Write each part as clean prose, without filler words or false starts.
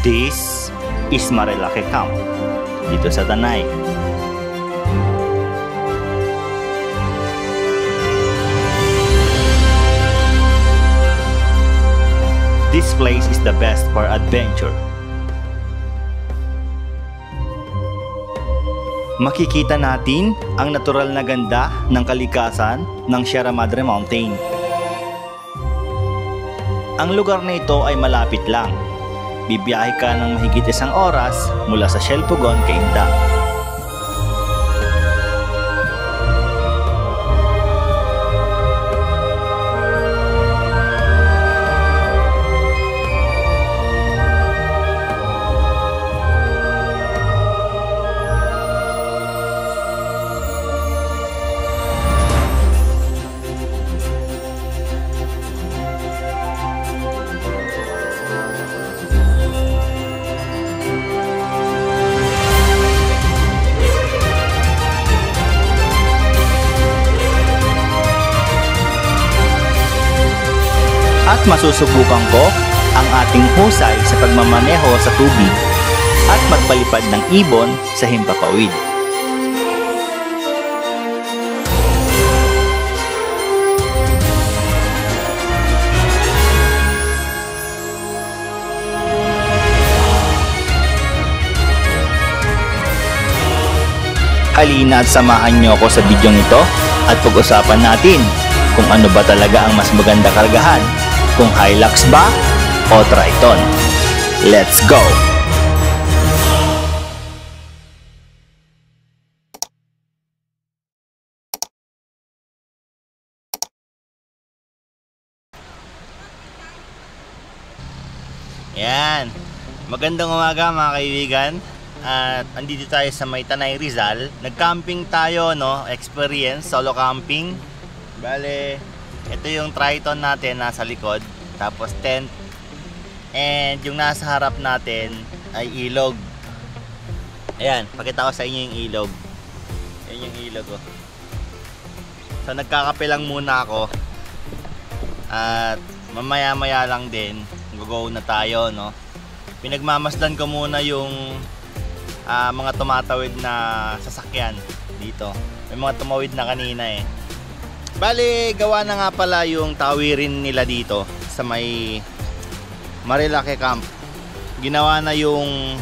This is Marilake Camp dito sa Tanay. This place is the best for adventure. Makikita natin ang natural na ganda ng kalikasan ng Sierra Madre Mountain. Ang lugar na ito ay malapit lang. Bibiyahe ka ng mahigit 1 oras mula sa Sielpugon, Cainta. At masusubukan ko ang ating husay sa pagmamaneho sa tubig at magpalipad ng ibon sa himpapawid. Halina at samahan niyo ako sa video nito at pag-usapan natin kung ano ba talaga ang mas maganda kargahan, kung Hilux ba o Triton. Let's go! Yan! Magandang umaga mga kaibigan. At andito tayo sa may Tanay, Rizal. Nag-camping tayo, no? Experience, solo camping. Bale, ito yung Triton natin nasa likod, tapos tent, and yung nasa harap natin ay ilog. Ayan, pakita ko sa inyo yung ilog. Ayan yung ilog, oh. So nagkakape lang muna ako at mamaya maya lang din go na tayo, no? Pinagmamasdan ko muna yung mga tumatawid na sasakyan dito. May mga tumawid na kanina eh. Bale, gawa na nga pala yung tawirin nila dito sa may Marilake Camp. Ginawa na yung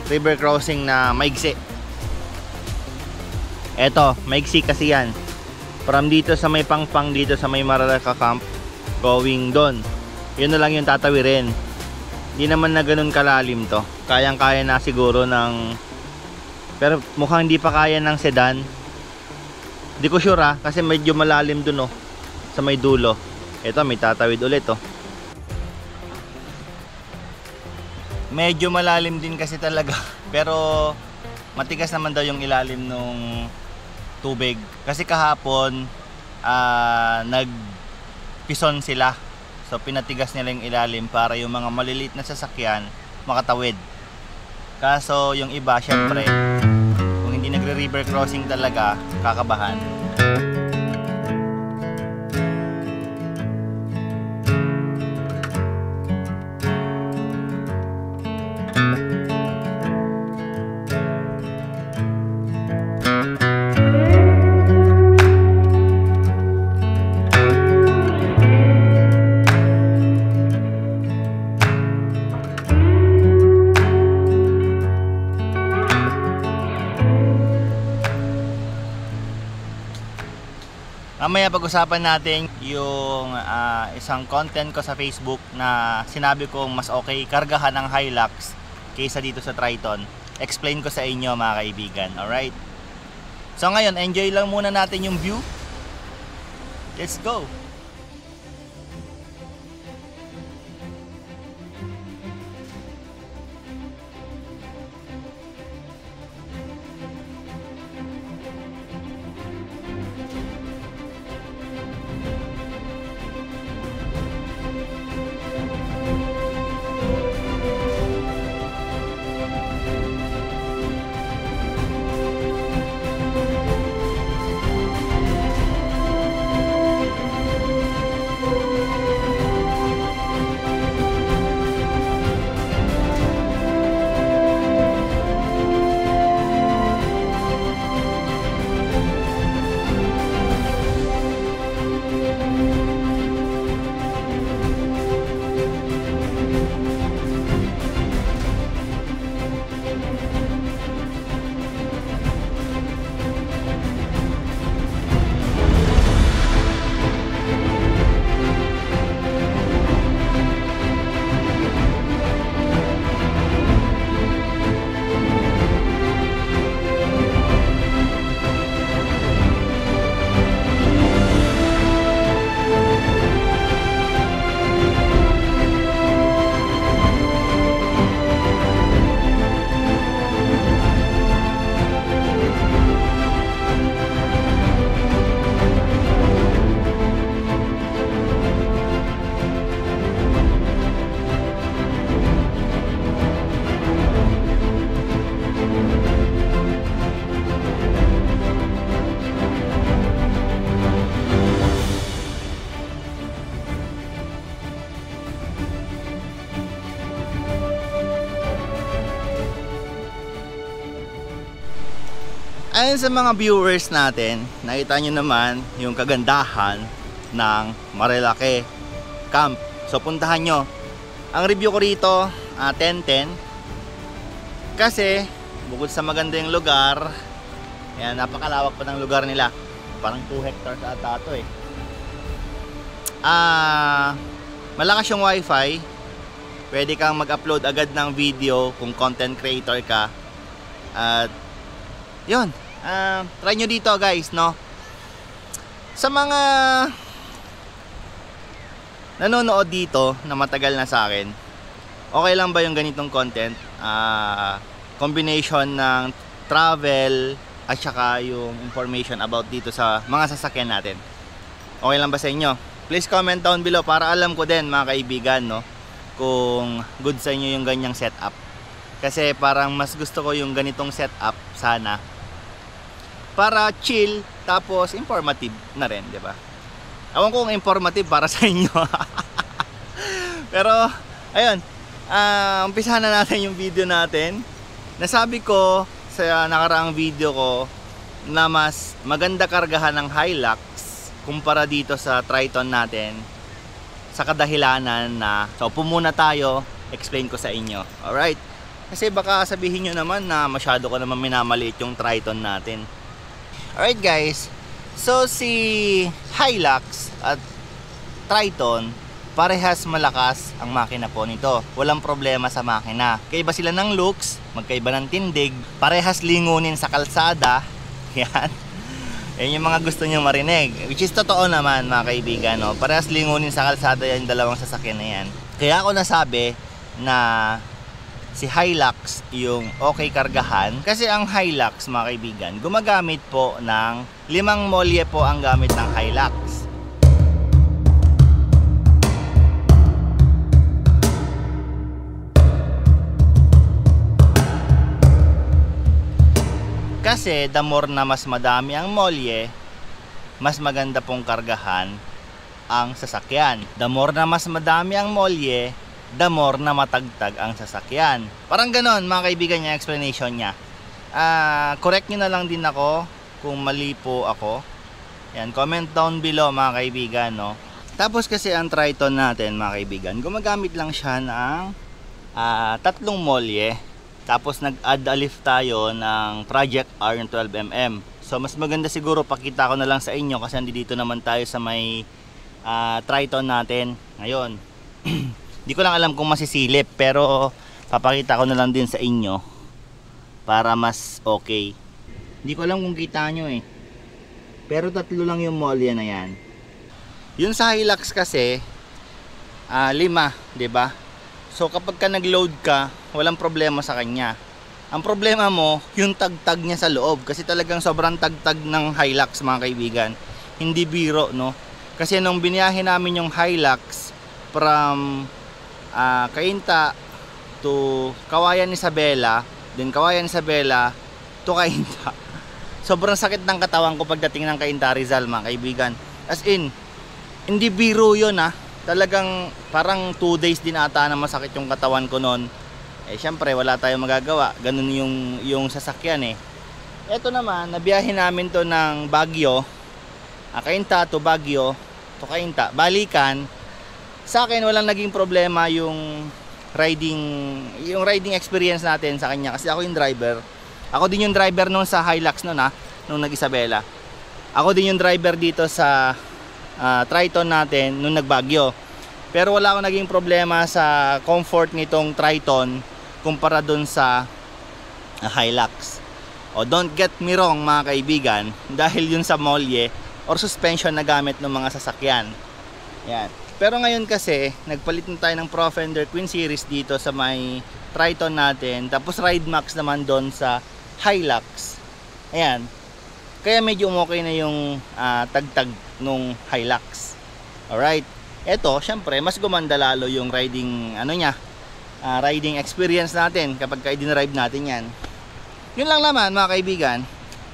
river crossing na maigsi. Eto, maigsi kasi yan. From dito sa may Pangpang, dito sa may Marilake Camp, going doon. Yun na lang yung tatawirin. Hindi naman na ganun kalalim to. Kayang-kaya na siguro ng... Pero mukhang hindi pa kaya ng sedan. Di ko sure kasi medyo malalim dun, oh, sa may dulo. Ito, may tatawid ulit, oh. Medyo malalim din kasi talaga. Pero matigas naman daw yung ilalim nung tubig. Kasi kahapon nagpison sila. So pinatigas nila yung ilalim para yung mga maliliit na sasakyan makatawid. Kaso yung iba, syempre, kung hindi nagre-river crossing talaga, kakabahan. Mamaya pag-usapan natin yung isang content ko sa Facebook na sinabi kong mas okay kargahan ng Hilux kaysa dito sa Triton. Explain ko sa inyo mga kaibigan, alright? So ngayon, enjoy lang muna natin yung view. Let's go! Ayon sa mga viewers natin, nakita nyo naman yung kagandahan ng Marilake Camp. So puntahan nyo. Ang review ko rito, 10-10. Kasi bukod sa maganda yung lugar, ayan, napakalawak pa ng lugar nila. Parang 2 hectares ata ito eh. Malakas yung wifi. Pwede kang mag-upload agad ng video kung content creator ka. At yun, try nyo dito guys, no? Sa mga nanonood dito na matagal na sa akin, okay lang ba yung ganitong content? Combination ng travel at saka yung information about dito sa mga sasakyan natin. Okay lang ba sa inyo? Please comment down below para alam ko din mga kaibigan, no, kung good sa inyo yung ganyang setup. Kasi parang mas gusto ko yung ganitong setup sana, para chill tapos informative na rin, di ba? Ewan ko kung informative para sa inyo. Pero ayun, umpisahan na natin yung video natin. Nasabi ko sa nakaraang video ko na mas maganda kargahan ng Hilux kumpara dito sa Triton natin, sa kadahilanan na, so upo muna tayo, explain ko sa inyo. Alright? Kasi baka sabihin nyo naman na masyado ko naman minamaliit yung Triton natin. Alright guys, so si Hilux at Triton, parehas malakas ang makina po nito. Walang problema sa makina. Kaiba sila ng looks, magkaiba ng tindig, parehas lingunin sa kalsada. Yan. Yan yung mga gusto nyo marinig. Which is totoo naman mga kaibigan, no? Parehas lingunin sa kalsada yan, dalawang sasakyan na yan. Kaya ako nasabi na si Hilux yung okay kargahan. Kasi ang Hilux mga kaibigan, gumagamit po ng 5 molye po ang gamit ng Hilux. Kasi the more na mas madami ang molye, mas maganda pong kargahan ang sasakyan. The more na mas madami ang molye, the more na matagtag ang sasakyan. Parang ganon mga kaibigan yung explanation niya. Correct nyo na lang din ako kung mali po ako. Yan, comment down below mga kaibigan, no? Tapos kasi ang Triton natin mga kaibigan, gumagamit lang siya ng 3 molye. Tapos nag-add a lift tayo ng Project R ng 12mm. So mas maganda siguro pakita ko na lang sa inyo kasi dito naman tayo sa may Triton natin ngayon. Hindi ko lang alam kung masisilip, pero papakita ko na lang din sa inyo para mas okay. Hindi ko alam kung kita nyo eh, pero 3 lang yung molya na yan. Yun sa Hilux kasi 5, diba? So kapag ka nag-load ka, walang problema sa kanya. Ang problema mo, yung tagtag niya sa loob, kasi talagang sobrang tagtag ng Hilux mga kaibigan. Hindi biro, no? Kasi nung biniyahe namin yung Hilux from Cainta to Kawayan Isabela, then Kawayan Isabela to Cainta, sobrang sakit ng katawan ko pagdating ng Cainta Rizal mga kaibigan. As in, hindi biro yun talagang parang 2 days din ata na masakit yung katawan ko noon. Eh syempre wala tayong magagawa, ganun yung sasakyan eh. Eto naman, nabiyahe namin to ng Baguio, Cainta to Baguio to Cainta, balikan. Sa akin walang naging problema yung riding experience natin sa kanya kasi ako yung driver. Ako din yung driver noon sa Hilux noon nung nag-Isabela. Ako din yung driver dito sa Triton natin nung nagbagyo. Pero wala akong naging problema sa comfort nitong Triton kumpara dun sa Hilux. O don't get me wrong mga kaibigan, dahil yun sa molye or suspension na gamit ng mga sasakyan. Yan. Pero ngayon kasi nagpalit na tayo ng Pro Fender Queen Series dito sa may Triton natin, tapos Ride Max naman doon sa Hilux. Ayan. Kaya medyo okay na yung tagtag nung Hilux. Alright. Eto, syempre, mas gumanda lalo yung riding, riding experience natin kapag ka-i-drive natin yan. Yun lang naman mga kaibigan.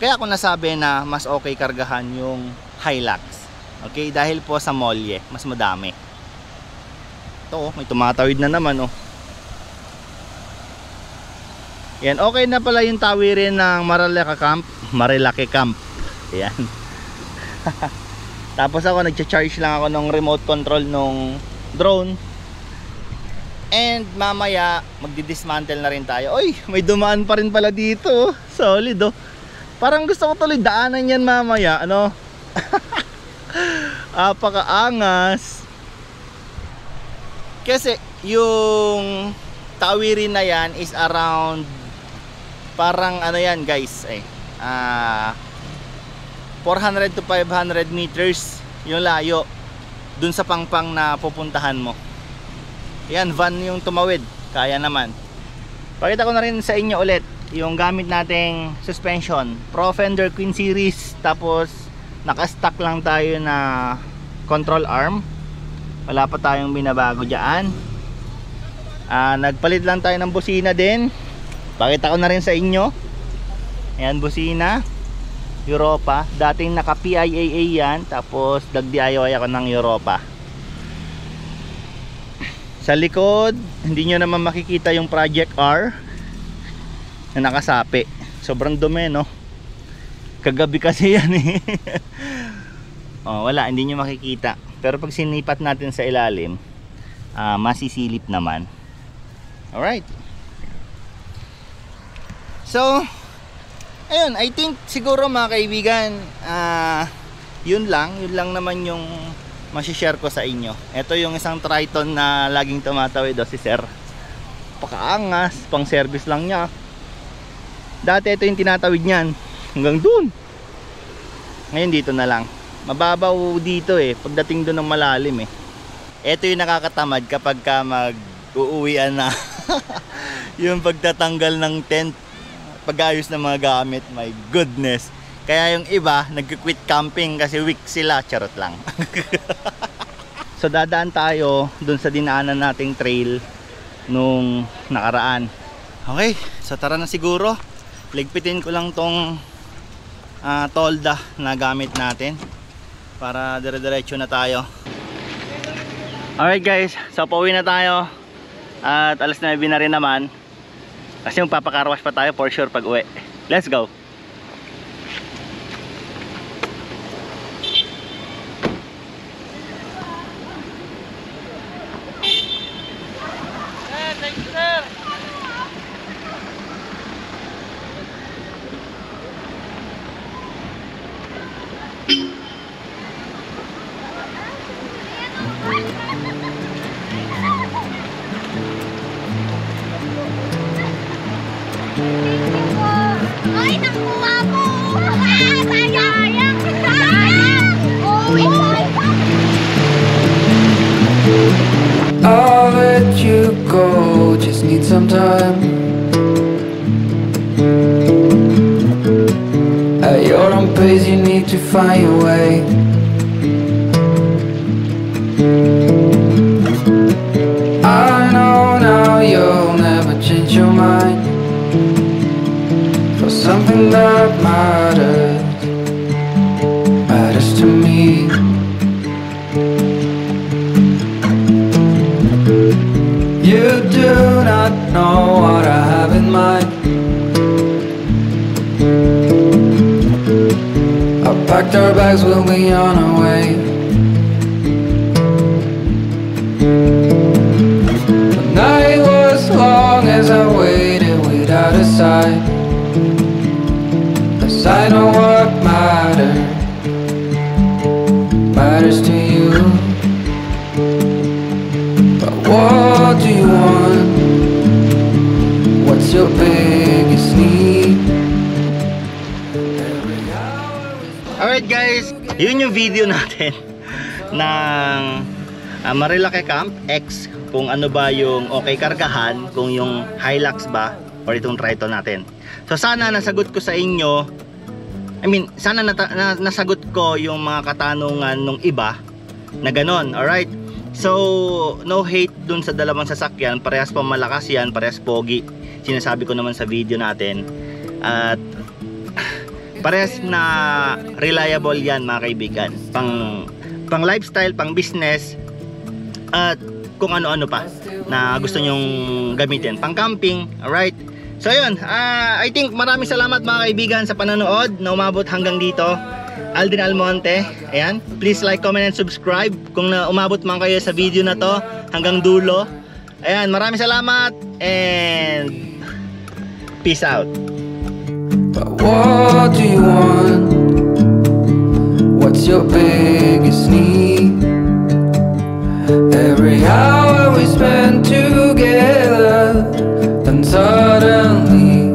Kaya ako nasabi na mas okay kargahan yung Hilux. Okay, dahil po sa molye, mas madami. Ito, may tumatawid na naman, oh. Yan, okay na pala yung tawirin ng Marilaki Camp. Yan. Tapos ako nagcha-charge lang ako ng remote control nung drone. And mamaya magdi-dismantle na rin tayo. Oy, may dumaan pa rin pala dito. Solid oh. Parang gusto ko tuloy daanan yan mamaya, ano? Apakaangas. Kasi yung tawirin na yan is around, parang ano yan guys, 400 to 500 meters yung layo dun sa pangpang na pupuntahan mo. Yan, van yung tumawid, kaya naman. Pakita ko na rin sa inyo ulit yung gamit nating suspension, Pro Fender Queen Series. Tapos naka-stock lang tayo na control arm, wala pa tayong binabago dyan. Nagpalit lang tayo ng busina din, pakita ko na rin sa inyo. Ayan, busina Europa, dating naka PIAA yan, tapos nag-DIY ako ng Europa. Sa likod, hindi nyo naman makikita yung Project R na nakasapi. Sobrang dumi, no? Kagabi kasi yan eh. Oh, wala, hindi nyo makikita. Pero pag sinipat natin sa ilalim, masisilip naman. Alright. So, ayun, I think siguro mga kaibigan, yun lang naman yung masishare ko sa inyo. Ito yung isang Triton na laging tumatawid si Sir. Pakaangas, pang service lang niya. Dati ito yung tinatawid niyan hanggang dun. Ngayon dito na lang. Mababaw dito pagdating dun ng malalim Ito yung nakakatamad kapag ka mag-uuwian na. Yung pagtatanggal ng tent, pag-ayos ng mga gamit, my goodness. Kaya yung iba nag-quit camping kasi weak sila, charot lang. So dadaan tayo dun sa dinaanan nating trail nung nakaraan. Okay, so tara na siguro. Ligpitin ko lang tong tolda na gamit natin para dire-diretso na tayo. Alright guys, so pauwi na tayo. At alas 9 na rin naman. Kasi magpapakarwash pa tayo for sure pag uwi. Let's go. Ay, nakuha mo! Sayang! I'll let you go, just need some time. At your own pace, you need to find your way. I know now you'll never change your mind for something that matters to me. You do not know what I have in mind. I packed our bags, we'll be on our way. The night was long as I waited without a sign, 'cause I know what matters to you. But what do you want? What's your biggest need? Alright guys, yun yung video natin ng Marilaki Camp X, kung ano ba yung okay kargahan, kung yung Hilux ba or itong Triton natin. So sana nasagot ko sa inyo, sana nasagot ko yung mga katanungan nung iba na ganon. Alright, so no hate dun sa dalawang sasakyan, parehas pa malakas yan, parehas pogi, sinasabi ko naman sa video natin. At parehas na reliable yan mga kaibigan, pang lifestyle, pang business, at kung ano-ano pa na gusto nyong gamitin, pang camping. Alright, So yun, I think maraming salamat mga kaibigan sa panonood na umabot hanggang dito. Aldrin Almonte, ayan. Please like, comment, and subscribe kung umabot man kayo sa video na to hanggang dulo. Ayan, maraming salamat and peace out. But what do you want? What's your biggest need? Every hour we spend together, then suddenly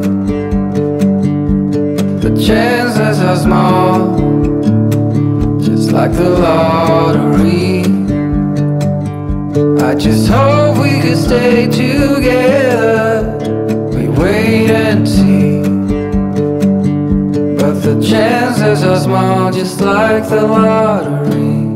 the chances are small, just like the lottery. I just hope we could stay together. We wait and see, but the chances are small, just like the lottery.